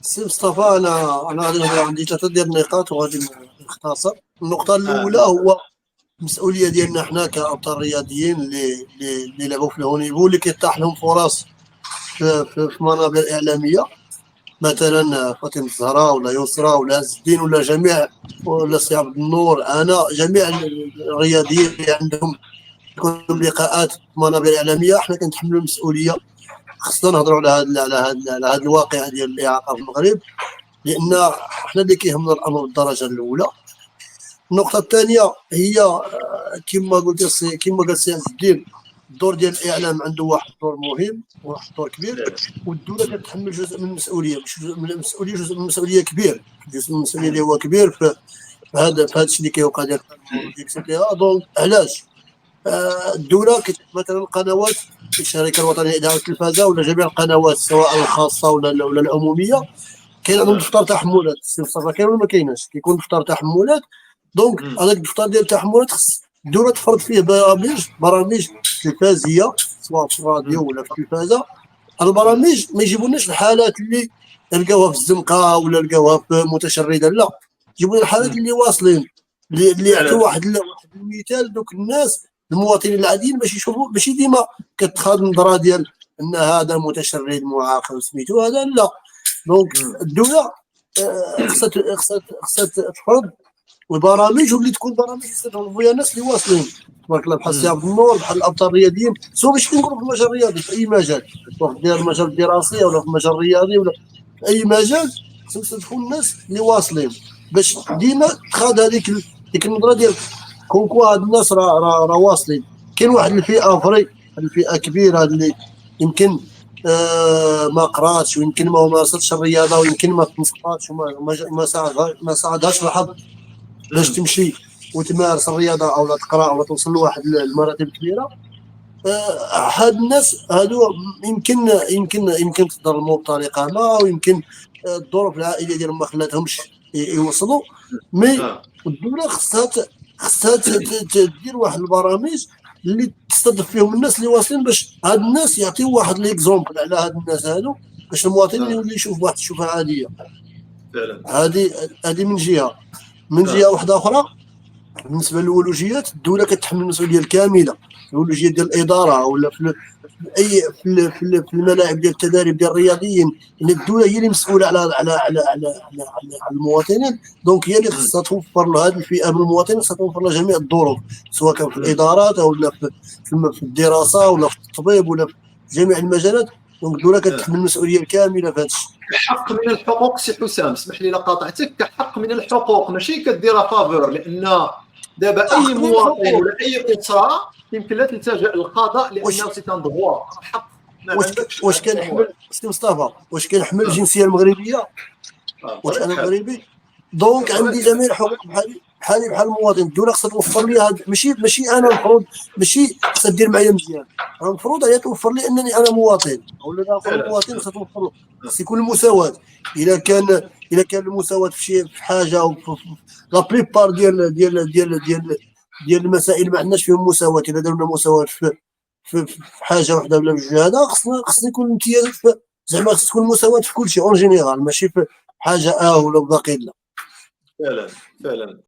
سي مصطفى، انا غادي نهضر عندي ثلاثه ديال النقاط وغادي نختصر. النقطه الاولى هو المسؤوليه ديالنا حنا كابطال رياضيين اللي لعبوا في الهو نيفو، اللي كيتاح لهم فرص في منابر اعلاميه، مثلا فاطمه الزهراء ولا يسرى ولا عز الدين ولا جميع، ولا سي عبد النور، انا جميع الرياضيين اللي عندهم يكون لهم لقاءات في منابر اعلاميه، حنا كنتحملوا المسؤوليه. خصنا نهضروا على هذا الواقع ديال الاعاقه في المغرب، لان حنا اللي كيهمنا الامر بالدرجه الاولى. النقطه الثانيه هي كما قال سي عز الدين، الدور ديال الاعلام عنده واحد الدور مهم، واحد الدور كبير، والدوله كتحمل جزء من المسؤوليه، مش جزء من المسؤوليه، جزء من المسؤوليه كبير، جزء من المسؤوليه اللي هو كبير في هذا الشيء اللي كيوقع ديال اكسيتيرا. دونك علاش الدوله مثلا القنوات، الشركه الوطنيه لاداره التلفازه ولا جميع القنوات سواء الخاصه ولا العموميه، كاين عندهم دفتر تحملات. السي مصطفى، كاين ولا ما كايناش؟ كيكون دفتر تحملات. دونك هذاك الدفتر ديال التحملات خص الدوله تفرض فيه برامج تلفازيه، سواء في الراديو ولا في التلفازه. البرامج ما يجيبوناش الحالات اللي نلقاوها في الزنقه ولا نلقاوها في متشرده، لا، يجيبوا لنا الحالات اللي واصلين، اللي يعطيو واحد المثال دوك الناس المواطنين العاديين باش يشوفوا، ماشي ديما كتخاض النظره ديال ان هذا متشرد معاق سميتو هذا، لا. دونك الدوله خصها تفرض البرامج، واللي تكون برامج يستهدفوا فيها الناس اللي واصلين، تبارك الله، بحال سي عبد النور، بحال الابطال الرياضيين، سواء ماشي كنقولوا في المجال الرياضي، في اي مجال، سواء في المجال الدراسي ولا في المجال الرياضي ولا في اي مجال، خصهم يستهدفوا الناس اللي واصلين، باش ديما تخاض هذيك النظره ديال كونكوا هاد الناس راه واصلين. كاين واحد الفئه اخرى، الفئه كبيره اللي يمكن ما قراتش، ويمكن ما مارستش الرياضه، ويمكن ما تنسقاتش وما ساعدهاش الحظ باش تمشي وتمارس الرياضه او لا تقرا او لا توصل لواحد المراتب كبيره. هاد الناس هادو يمكن تظلموا بطريقه ما، ويمكن الظروف العائليه ديالهم ما خلاتهمش يوصلوا. مي الدوله خصها تدير واحد البرامج اللي تستضيف فيهم الناس اللي واصلين، باش هاد الناس يعطيو واحد ليكزومبل على هاد الناس هادو، باش المواطن يولي يشوف واحد الشوفه عاديه. هذه من جهه. من جهه واحده اخرى، بالنسبه للولوجيات، الدوله كتحمل المسؤوليه الكامله. الولوجيه ديال الاداره ولا في اي في الملاعب ديال التدريب ديال الرياضيين، اللي الدوله هي اللي مسؤوله على المواطنين. دونك هي اللي خصها توفر له هذه الفئه من المواطنين، خصها توفر له جميع الظروف، سواء كان في الادارات او لا في الدراسه ولا في التطبيب ولا في جميع المجالات. دونك الدوله كتحمل المسؤوليه الكامله في هذا الشيء. كحق من الحقوق سي حسام، اسمح لي لا قاطعتك، كحق من الحقوق ماشي كديرها فافور، لان دابا اي مواطن ولا اي اسره يمكن لها تلتجا للقضاء لانه سي ان دغوا حق. واش كنحمل سي مصطفى، واش كنحمل الجنسيه المغربيه؟ واش انا مغربي؟ دونك عندي جميع الحقوق بحال المواطن. الدوله خصها توفر لي هذا، ماشي انا المفروض، ماشي خصها دير معايا مزيان، انا المفروض هي توفر لي انني انا مواطن، ولا الاخر المواطن خصها توفر له. خص يكون المساواه. اذا كان المساواه في حاجه، لا بليبار ديال المسائل ما عندناش فيهم مساواه. اذا درنا مساواه في حاجه واحده ولا بجوج، هذا خصنا يكون امتيازات زعما خص تكون مساواه في كل شيء اون جينيرال، ماشي في حاجه ولا باقي لا. فعلا